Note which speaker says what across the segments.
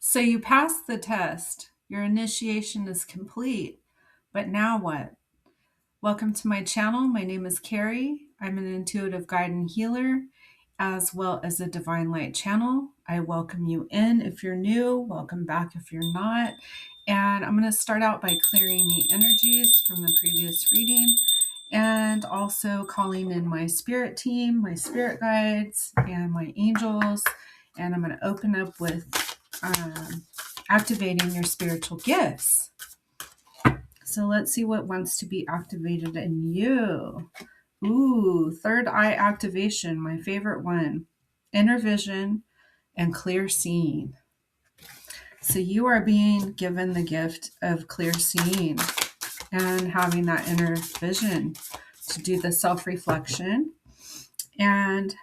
Speaker 1: So you passed the test. Your initiation is complete. But now what? Welcome to my channel. My name is Carrie. I'm an intuitive guide and healer, as well as a divine light channel. I welcome you in if you're new. Welcome back if you're not. And I'm going to start out by clearing the energies from the previous reading and also calling in my spirit team, my spirit guides, and my angels. And I'm going to open up with activating your spiritual gifts. So let's see what wants to be activated in you. Ooh, third eye activation, my favorite one. Inner vision and clear seeing. So you are being given the gift of clear seeing and having that inner vision to do the self-reflection. And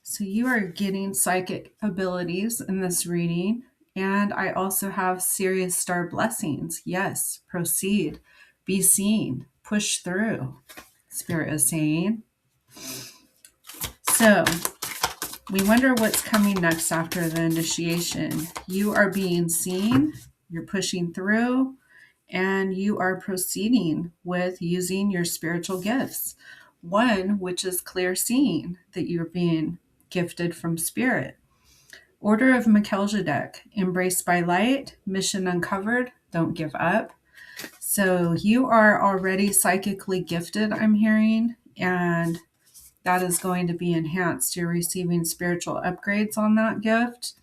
Speaker 1: so you are getting psychic abilities in this reading. And I also have serious star blessings. Yes, proceed, be seen, push through, Spirit is saying. So we wonder what's coming next after the initiation. You are being seen, you're pushing through, and you are proceeding with using your spiritual gifts. One, which is clear seeing, that you're being gifted from Spirit. Order of Melchizedek, embraced by light, mission uncovered, don't give up. So you are already psychically gifted, I'm hearing, and that is going to be enhanced. You're receiving spiritual upgrades on that gift.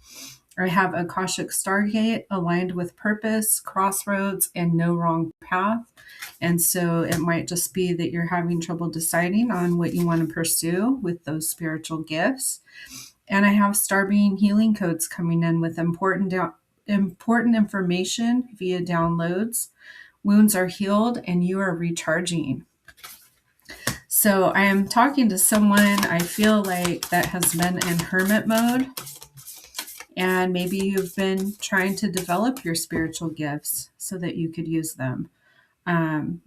Speaker 1: I have Akashic Stargate aligned with purpose, crossroads, and no wrong path. And so it might just be that you're having trouble deciding on what you want to pursue with those spiritual gifts. And I have star being healing codes coming in with important information via downloads. Wounds are healed and you are recharging. So I am talking to someone I feel like that has been in hermit mode. And maybe you've been trying to develop your spiritual gifts so that you could use them.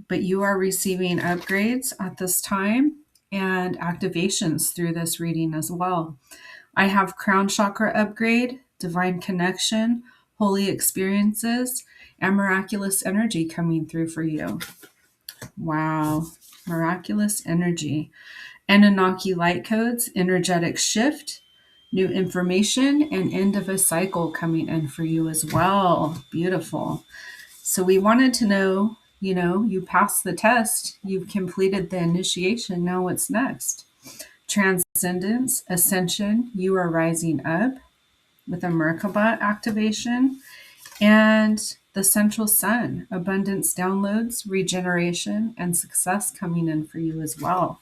Speaker 1: But you are receiving upgrades at this time and activations through this reading as well. I have crown chakra upgrade, divine connection, holy experiences, and miraculous energy coming through for you. Wow, miraculous energy. Anunnaki light codes, energetic shift, new information, and end of a cycle coming in for you as well. Beautiful. So we wanted to know, you passed the test, you've completed the initiation. Now what's next? Transcendence, ascension, you are rising up with a Merkaba activation, and the central sun, abundance downloads, regeneration, and success coming in for you as well.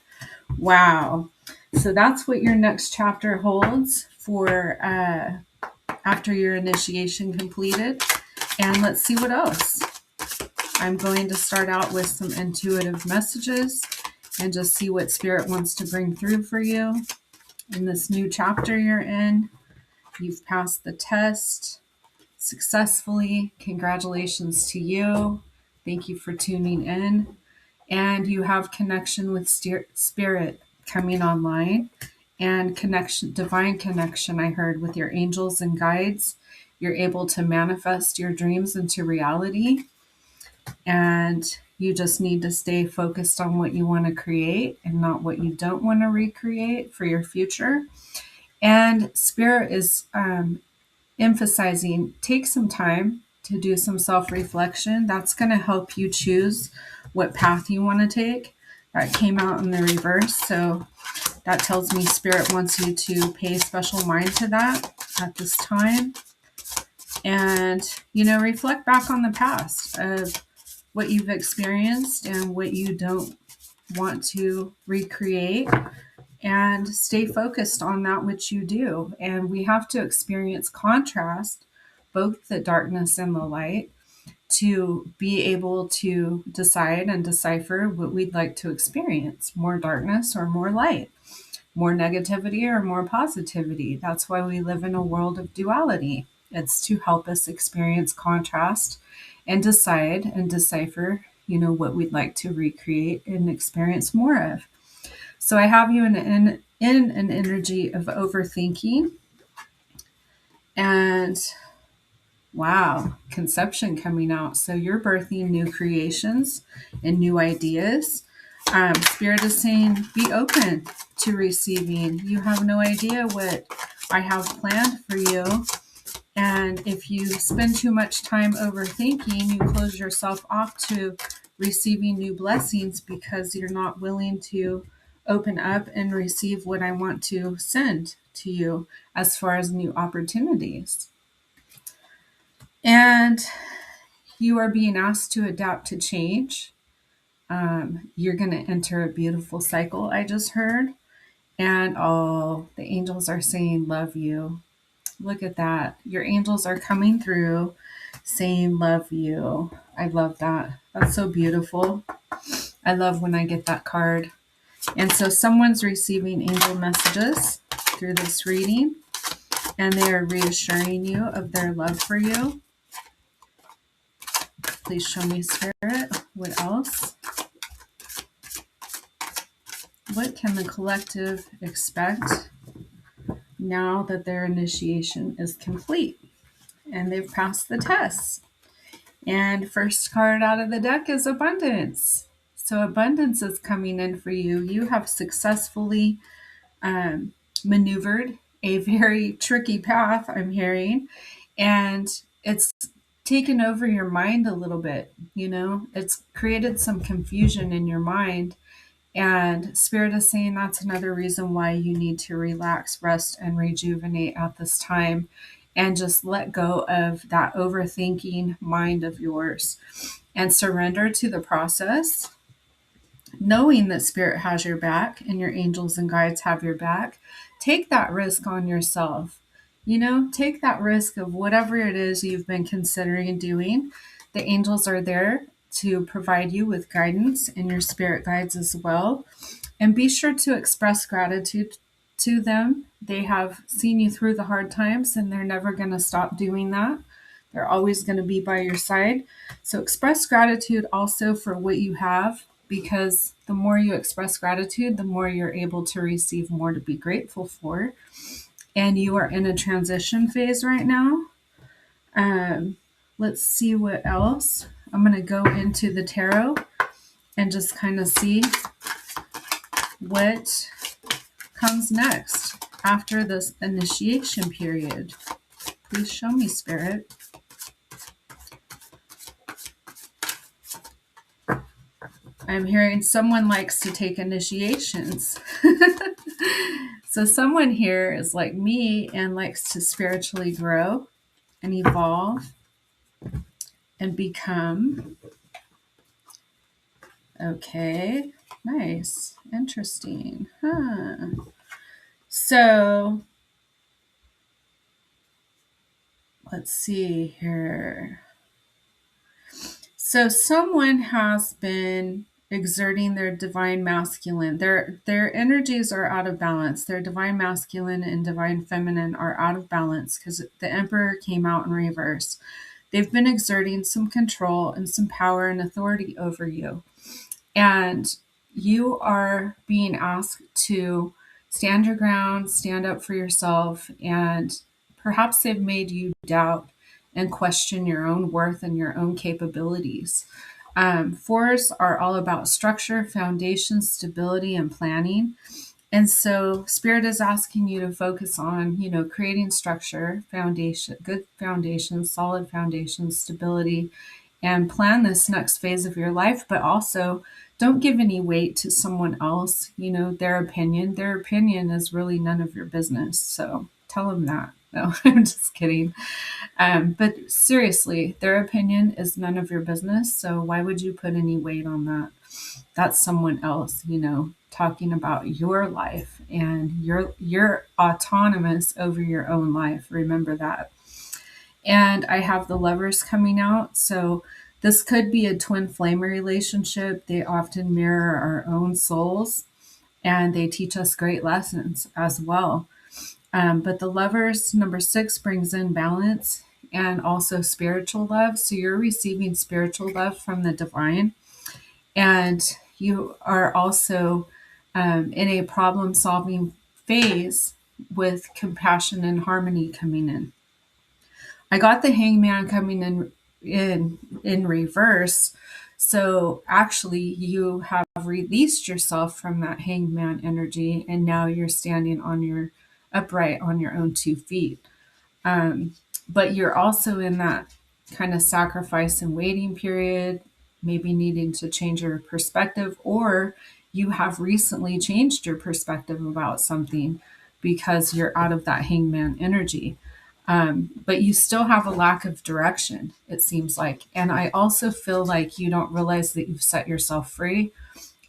Speaker 1: Wow. So that's what your next chapter holds for after your initiation completed. And let's see what else. I'm going to start out with some intuitive messages and just see what Spirit wants to bring through for you in this new chapter you're in. You've passed the test successfully. Congratulations to you. Thank you for tuning in. And you have connection with Spirit coming online, and connection, divine connection, I heard, with your angels and guides. You're able to manifest your dreams into reality. And you just need to stay focused on what you want to create and not what you don't want to recreate for your future. And Spirit is emphasizing, take some time to do some self-reflection. That's going to help you choose what path you want to take. That came out in the reverse. So that tells me Spirit wants you to pay special mind to that at this time. And, reflect back on the past of what you've experienced and what you don't want to recreate, and stay focused on that which you do. And we have to experience contrast, both the darkness and the light, to be able to decide and decipher what we'd like to experience, more darkness or more light, more negativity or more positivity. That's why we live in a world of duality. It's to help us experience contrast and decide and decipher, what we'd like to recreate and experience more of. So I have you in an energy of overthinking. And wow, conception coming out. So you're birthing new creations and new ideas. Spirit is saying, be open to receiving. You have no idea what I have planned for you. And if you spend too much time overthinking, you close yourself off to receiving new blessings because you're not willing to open up and receive what I want to send to you as far as new opportunities. And you are being asked to adapt to change. You're going to enter a beautiful cycle, I just heard. And oh, the angels are saying, love you. Look at that. Your angels are coming through saying, love you. I love that. That's so beautiful. I love when I get that card. And so someone's receiving angel messages through this reading, and they are reassuring you of their love for you. Please show me, Spirit. What else? What can the collective expect now that their initiation is complete and they've passed the test? And first card out of the deck is abundance. So abundance is coming in for you. You have successfully maneuvered a very tricky path, I'm hearing, and it's taken over your mind a little bit. It's created some confusion in your mind. And Spirit is saying that's another reason why you need to relax, rest, and rejuvenate at this time, and just let go of that overthinking mind of yours and surrender to the process, knowing that Spirit has your back and your angels and guides have your back. Take that risk on yourself. Take that risk of whatever it is you've been considering doing. The angels are there to provide you with guidance, and your spirit guides as well. And be sure to express gratitude to them. They have seen you through the hard times, and they're never going to stop doing that. They're always going to be by your side. So express gratitude also for what you have, because the more you express gratitude, the more you're able to receive more to be grateful for. And you are in a transition phase right now. Let's see what else. I'm going to go into the tarot and just kind of see what comes next after this initiation period. Please show me, Spirit. I'm hearing someone likes to take initiations. So someone here is like me and likes to spiritually grow and evolve and become. Okay, nice, interesting. So let's see here. So someone has been exerting their divine masculine. Their energies are out of balance. Their divine masculine and divine feminine are out of balance because the Emperor came out in reverse. They've been exerting some control and some power and authority over you. And you are being asked to stand your ground, stand up for yourself, and perhaps they've made you doubt and question your own worth and your own capabilities. Fours are all about structure, foundation, stability, and planning. And so Spirit is asking you to focus on, creating structure, foundation, good foundation, solid foundation, stability, and plan this next phase of your life. But also don't give any weight to someone else, their opinion. Their opinion is really none of your business. So tell them that. No, I'm just kidding. But seriously, their opinion is none of your business. So why would you put any weight on that? That's someone else, talking about your life, and you're autonomous over your own life. Remember that. And I have the Lovers coming out. So this could be a twin flame relationship. They often mirror our own souls, and they teach us great lessons as well. But the Lovers, number 6, brings in balance and also spiritual love. So you're receiving spiritual love from the divine. And you are also in a problem-solving phase with compassion and harmony coming in. I got the Hangman coming in reverse. So actually you have released yourself from that Hangman energy, and now you're standing on your upright on your own 2 feet. Um, but you're also in that kind of sacrifice and waiting period, maybe needing to change your perspective, or you have recently changed your perspective about something because you're out of that Hangman energy. But you still have a lack of direction, it seems like. And I also feel like you don't realize that you've set yourself free,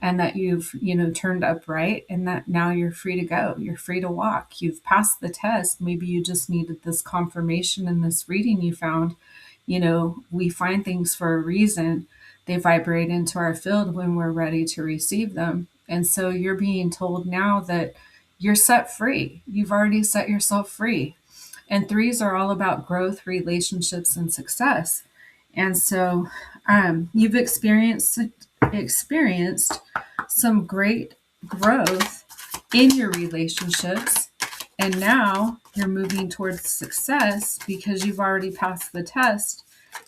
Speaker 1: and that you've, turned upright, and that now you're free to go. You're free to walk. You've passed the test. Maybe you just needed this confirmation in this reading you found. We find things for a reason. They vibrate into our field when we're ready to receive them. And so you're being told now that you're set free. You've already set yourself free. And threes are all about growth, relationships, and success. And so you've experienced some great growth in your relationships, and now you're moving towards success because you've already passed the test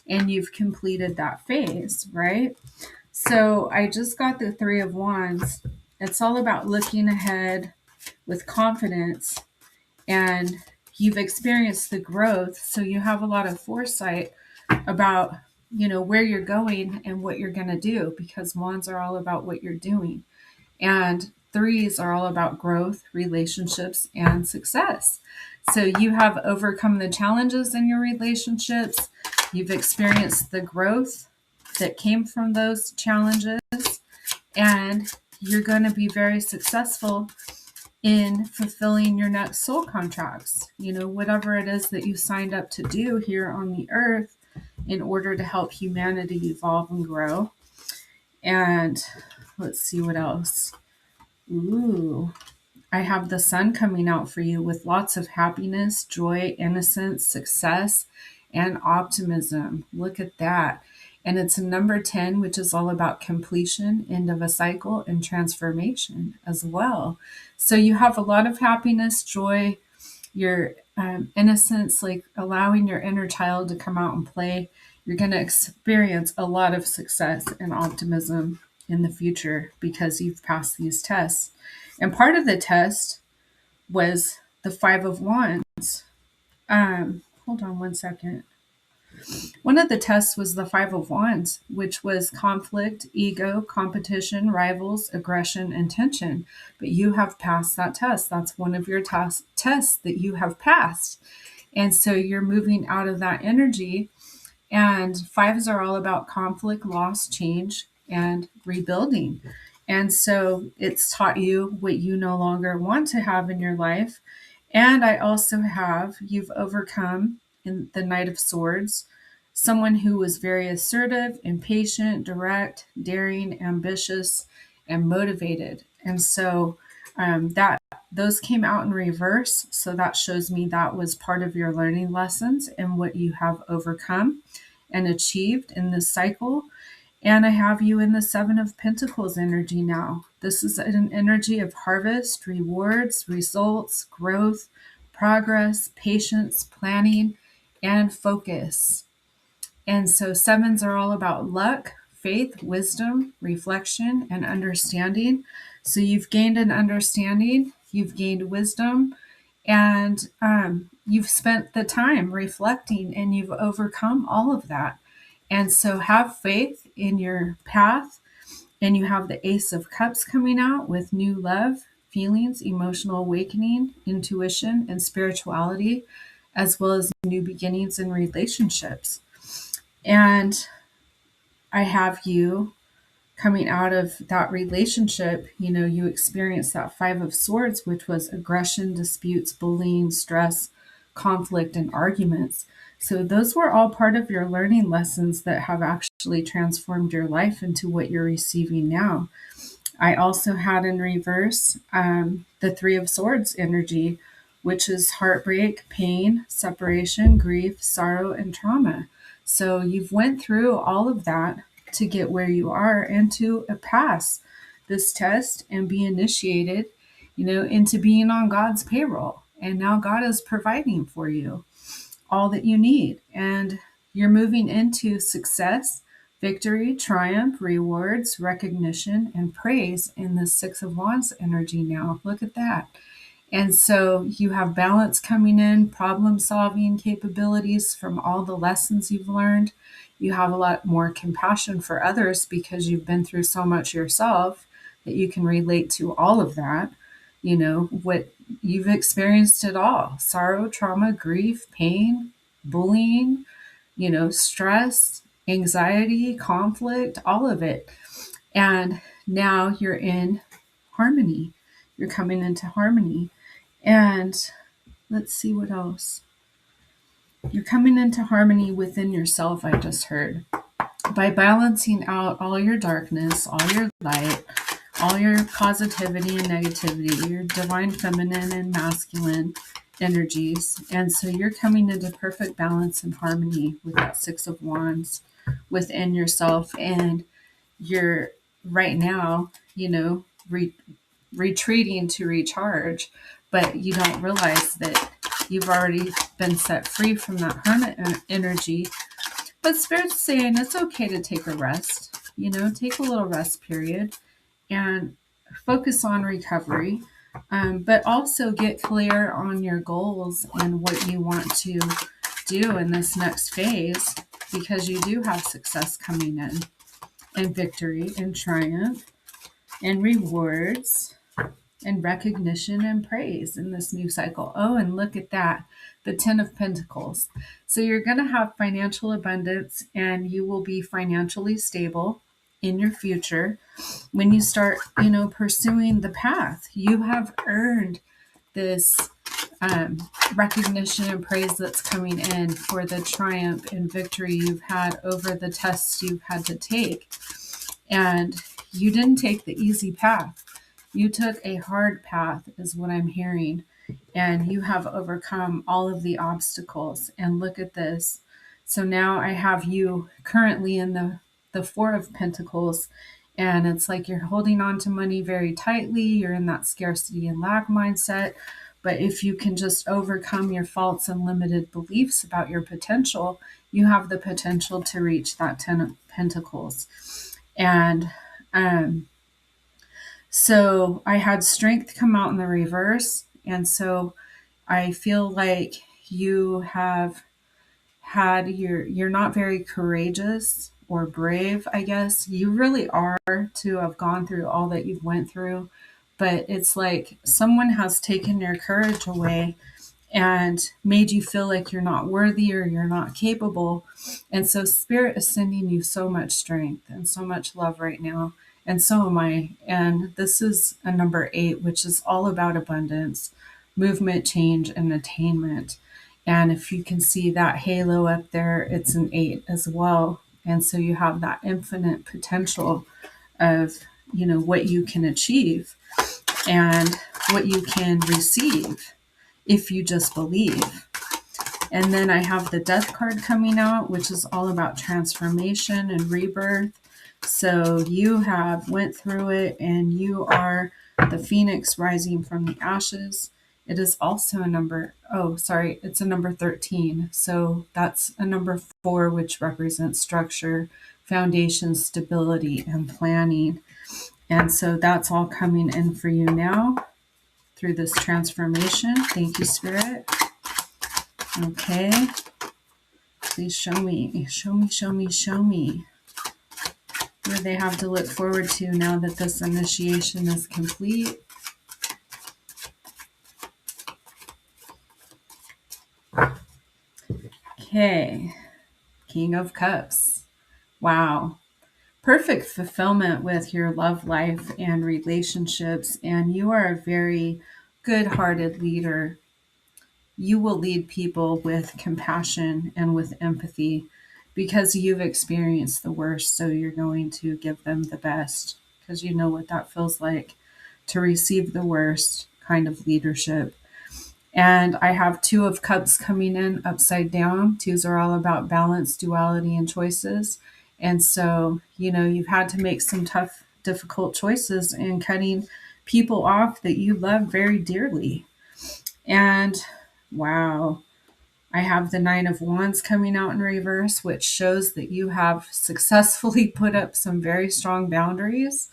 Speaker 1: and you've completed that phase, right? So I just got the Three of Wands. It's all about looking ahead with confidence, and you've experienced the growth, so you have a lot of foresight about where you're going and what you're going to do, because wands are all about what you're doing, and threes are all about growth, relationships, and success. So you have overcome the challenges in your relationships. You've experienced the growth that came from those challenges, and you're going to be very successful in fulfilling your next soul contracts. Whatever it is that you signed up to do here on the earth in order to help humanity evolve and grow. And let's see what else. Ooh, I have the sun coming out for you with lots of happiness, joy, innocence, success, and optimism. Look at that. And it's a number 10, which is all about completion, end of a cycle, and transformation as well. So you have a lot of happiness, joy, your innocence, like allowing your inner child to come out and play. You're going to experience a lot of success and optimism in the future because you've passed these tests. And part of the test was the Five of Wands. Hold on one second. One of the tests was the Five of Wands, which was conflict, ego, competition, rivals, aggression, and tension. But you have passed that test. That's one of your tests that you have passed. And so you're moving out of that energy. And fives are all about conflict, loss, change, and rebuilding. And so it's taught you what you no longer want to have in your life. And I also have, you've overcome in the Knight of Swords, someone who was very assertive, impatient, direct, daring, ambitious, and motivated. And so that those came out in reverse. So that shows me that was part of your learning lessons and what you have overcome and achieved in this cycle. And I have you in the Seven of Pentacles energy now. This is an energy of harvest, rewards, results, growth, progress, patience, planning, and focus. And so sevens are all about luck, faith, wisdom, reflection, and understanding. So you've gained an understanding, you've gained wisdom, and you've spent the time reflecting, and you've overcome all of that. And so have faith in your path. And you have the Ace of Cups coming out with new love, feelings, emotional awakening, intuition, and spirituality, as well as new beginnings in relationships. And I have you coming out of that relationship. You experienced that Five of Swords, which was aggression, disputes, bullying, stress, conflict, and arguments. So those were all part of your learning lessons that have actually transformed your life into what you're receiving now. I also had in reverse the Three of Swords energy, which is heartbreak, pain, separation, grief, sorrow, and trauma. So you've went through all of that to get where you are and to pass this test and be initiated, into being on God's payroll. And now God is providing for you. all that you need. And you're moving into success, victory, triumph, rewards, recognition, and praise in the Six of Wands energy now. Look at that. And so you have balance coming in, problem solving capabilities from all the lessons you've learned. You have a lot more compassion for others because you've been through so much yourself that you can relate to all of that. You know, what you've experienced it all: sorrow, trauma, grief, pain, bullying, stress, anxiety, conflict, all of it. And now you're in harmony. You're coming into harmony. And let's see what else. You're coming into harmony within yourself, I just heard. By balancing out all your darkness, all your light, all your positivity and negativity, your divine feminine and masculine energies. And so you're coming into perfect balance and harmony with that Six of Wands within yourself. And you're right now, retreating to recharge, but you don't realize that you've already been set free from that hermit energy. But Spirit's saying it's okay to take a rest, take a little rest period and focus on recovery, but also get clear on your goals and what you want to do in this next phase, because you do have success coming in, and victory and triumph and rewards and recognition and praise in this new cycle. Oh, and look at that, the 10 of Pentacles. So you're going to have financial abundance and you will be financially stable in your future when you start, pursuing the path. You have earned this recognition and praise that's coming in for the triumph and victory you've had over the tests you've had to take. And you didn't take the easy path. You took a hard path, is what I'm hearing, and you have overcome all of the obstacles. And look at this. So now I have you currently in the Four of Pentacles, and it's like you're holding on to money very tightly. You're in that scarcity and lack mindset. But if you can just overcome your false and limited beliefs about your potential, you have the potential to reach that 10 of Pentacles. And so I had strength come out in the reverse. And so I feel like you have had you're not very courageous or brave, I guess. You really are, to have gone through all that you've went through. But it's like someone has taken your courage away and made you feel like you're not worthy or you're not capable. And so Spirit is sending you so much strength and so much love right now. And so am I. And this is a number 8, which is all about abundance, movement, change, and attainment. And if you can see that halo up there, it's an 8 as well. And so you have that infinite potential of, what you can achieve and what you can receive if you just believe. And then I have the Death card coming out, which is all about transformation and rebirth. So you have went through it and you are the phoenix rising from the ashes. It is also it's a number 13. So that's a number 4, which represents structure, foundation, stability, and planning. And so that's all coming in for you now through this transformation. Thank you, Spirit. Okay. Please show me. What do they have to look forward to now that this initiation is complete? Okay. King of Cups. Wow. Perfect fulfillment with your love life and relationships, and you are a very good-hearted leader. You will lead people with compassion and with empathy because you've experienced the worst, so you're going to give them the best because you know what that feels like to receive the worst kind of leadership. And I have 2 of Cups coming in upside down. 2s are all about balance, duality, and choices. And so, you've had to make some tough, difficult choices in cutting people off that you love very dearly. And wow, I have the Nine of Wands coming out in reverse, which shows that you have successfully put up some very strong boundaries.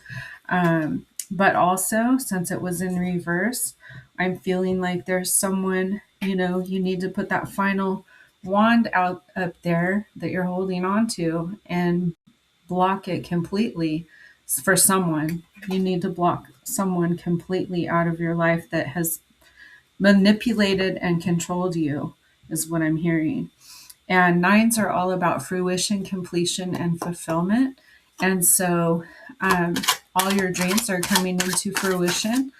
Speaker 1: But also, since it was in reverse, I'm feeling like there's someone, you need to put that final wand out up there that you're holding on to and block it completely for someone. You need to block someone completely out of your life that has manipulated and controlled you, is what I'm hearing. And nines are all about fruition, completion, and fulfillment. And so all your dreams are coming into fruition.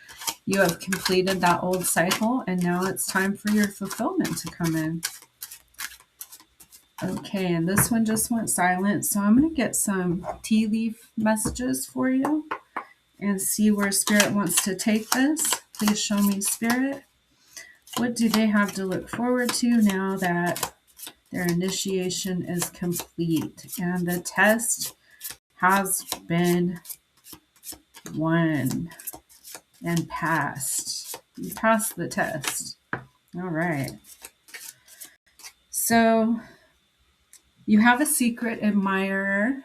Speaker 1: You have completed that old cycle, and now it's time for your fulfillment to come in. Okay, and this one just went silent. So I'm going to get some tea leaf messages for you and see where Spirit wants to take this. Please show me, Spirit. What do they have to look forward to now that their initiation is complete and the test has been won and passed? You passed the test. All right. So you have a secret admirer.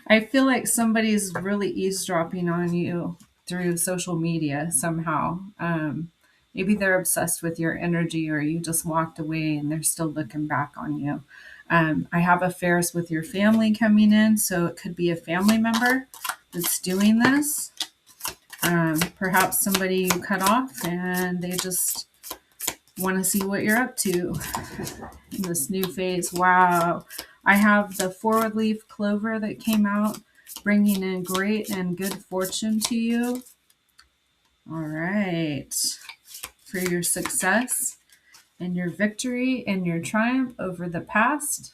Speaker 1: I feel like somebody's really eavesdropping on you through social media somehow. Maybe they're obsessed with your energy, or you just walked away and they're still looking back on you. I have affairs with your family coming in, so it could be a family member that's doing this. Perhaps somebody you cut off and they just want to see what you're up to in this new phase. Wow. I have the 4-leaf clover that came out, bringing in great and good fortune to you. All right. For your success and your victory and your triumph over the past.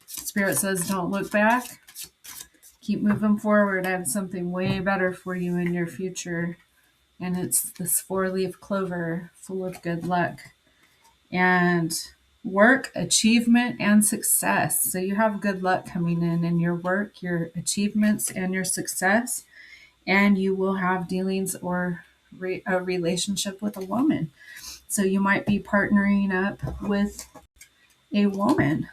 Speaker 1: Spirit says, don't look back. Keep moving forward. I have something way better for you in your future. And it's this 4-leaf clover full of good luck and work, achievement, and success. So you have good luck coming in your work, your achievements, and your success. And you will have dealings or a relationship with a woman. So you might be partnering up with a woman.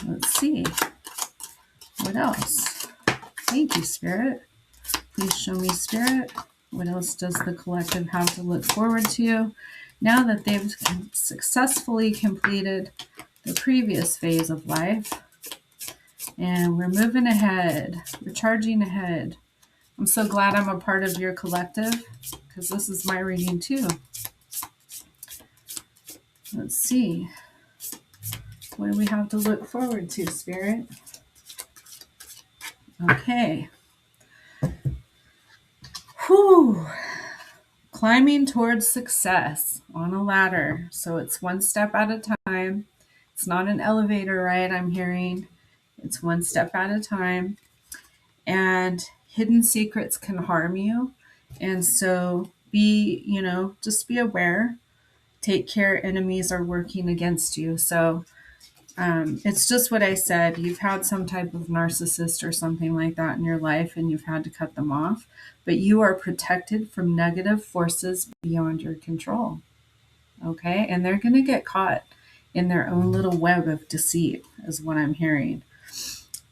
Speaker 1: Let's see. What else? Thank you, Spirit. Please show me, Spirit. What else does the collective have to look forward to now that they've successfully completed the previous phase of life? And we're moving ahead. We're charging ahead. I'm so glad I'm a part of your collective, because this is my reading too. Let's see. What do we have to look forward to, Spirit? Okay. Whew. Climbing towards success on a ladder. So it's one step at a time. It's not an elevator ride, I'm hearing. It's one step at a time. And hidden secrets can harm you. And so just be aware. Take care, enemies are working against you. So it's just what I said. You've had some type of narcissist or something like that in your life, and you've had to cut them off. But you are protected from negative forces beyond your control. Okay? And they're going to get caught in their own little web of deceit, is what I'm hearing.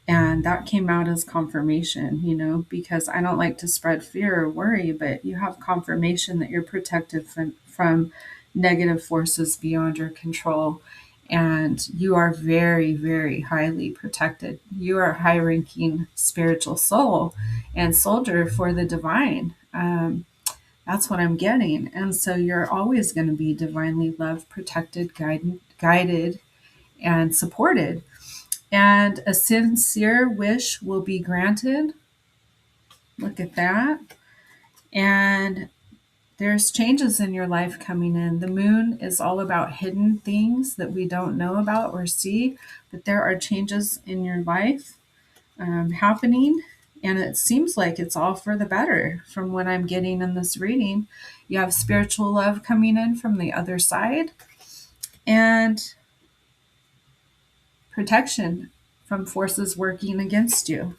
Speaker 1: And that came out as confirmation, because I don't like to spread fear or worry, but you have confirmation that you're protected from negative forces beyond your control. And you are very, very highly protected. You are a high-ranking spiritual soul and soldier for the divine. That's what I'm getting. And so you're always going to be divinely loved, protected, guided, and supported. And a sincere wish will be granted. Look at that. And there's changes in your life coming in. The moon is all about hidden things that we don't know about or see, but there are changes in your life happening. And it seems like it's all for the better from what I'm getting in this reading. You have spiritual love coming in from the other side and protection from forces working against you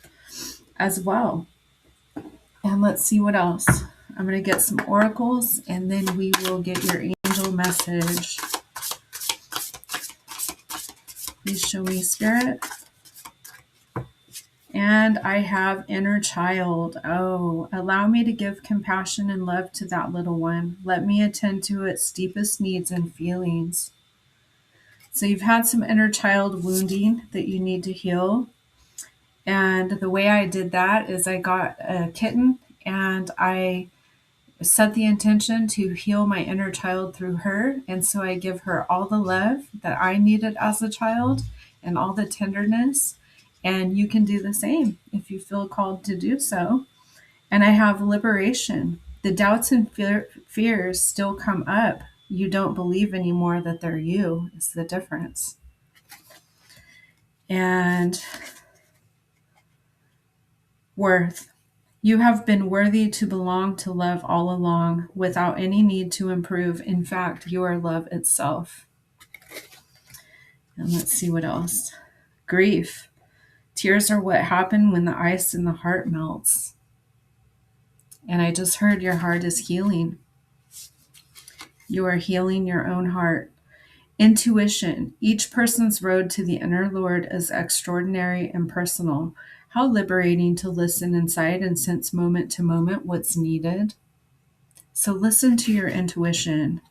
Speaker 1: as well. And let's see what else. I'm going to get some oracles and then we will get your angel message. Please show me, Spirit. And I have inner child. Oh, allow me to give compassion and love to that little one. Let me attend to its deepest needs and feelings. So you've had some inner child wounding that you need to heal. And the way I did that is I got a kitten and I set the intention to heal my inner child through her. And so I give her all the love that I needed as a child and all the tenderness. And you can do the same if you feel called to do so. And I have liberation. The doubts and fears still come up. You don't believe anymore that they're you, is the difference. And worth. You have been worthy to belong to love all along without any need to improve. In fact, you are love itself. And let's see what else. Grief. Tears are what happen when the ice in the heart melts. And I just heard your heart is healing. You are healing your own heart. Intuition. Each person's road to the inner Lord is extraordinary and personal. How liberating to listen inside and sense moment to moment what's needed. So listen to your intuition.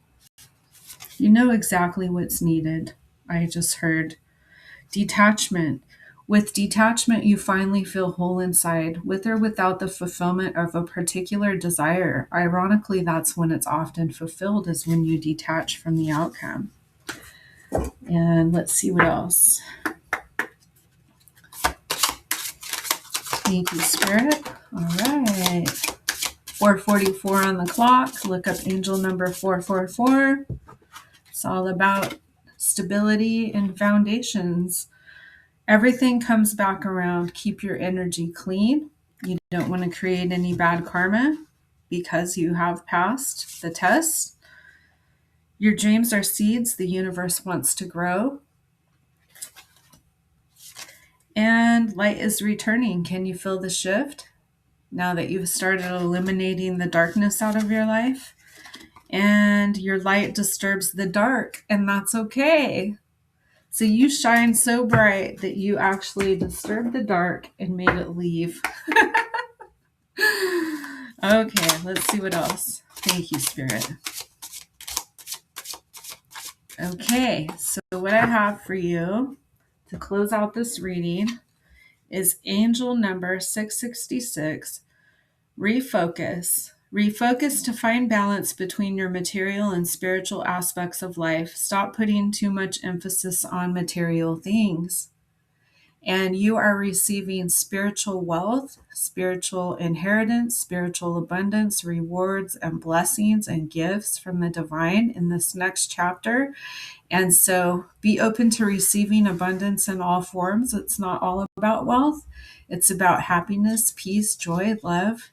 Speaker 1: You know exactly what's needed. I just heard detachment. With detachment, you finally feel whole inside, with or without the fulfillment of a particular desire. Ironically, that's when it's often fulfilled, is when you detach from the outcome. And let's see what else. Thank you, Spirit. All right. 4:44 on the clock. Look up angel number 444. It's all about stability and foundations. Everything comes back around. Keep your energy clean. You don't want to create any bad karma because you have passed the test. Your dreams are seeds the universe wants to grow. And light is returning. Can you feel the shift now that you've started eliminating the darkness out of your life? And your light disturbs the dark, and that's okay. So you shine so bright that you actually disturbed the dark and made it leave. Okay, let's see what else. Thank you, Spirit. Okay, so what I have for you to close out this reading is angel number 666, refocus. Refocus to find balance between your material and spiritual aspects of life. Stop putting too much emphasis on material things. And you are receiving spiritual wealth, spiritual inheritance, spiritual abundance, rewards, and blessings and gifts from the divine in this next chapter. And so be open to receiving abundance in all forms. It's not all about wealth. It's about happiness, peace, joy, love,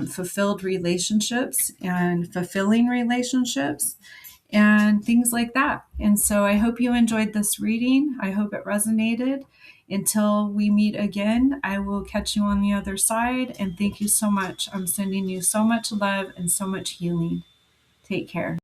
Speaker 1: fulfilled relationships and fulfilling relationships and things like that. And so I hope you enjoyed this reading. I hope it resonated. Until we meet again, I will catch you on the other side. And thank you so much. I'm sending you so much love and so much healing. Take care.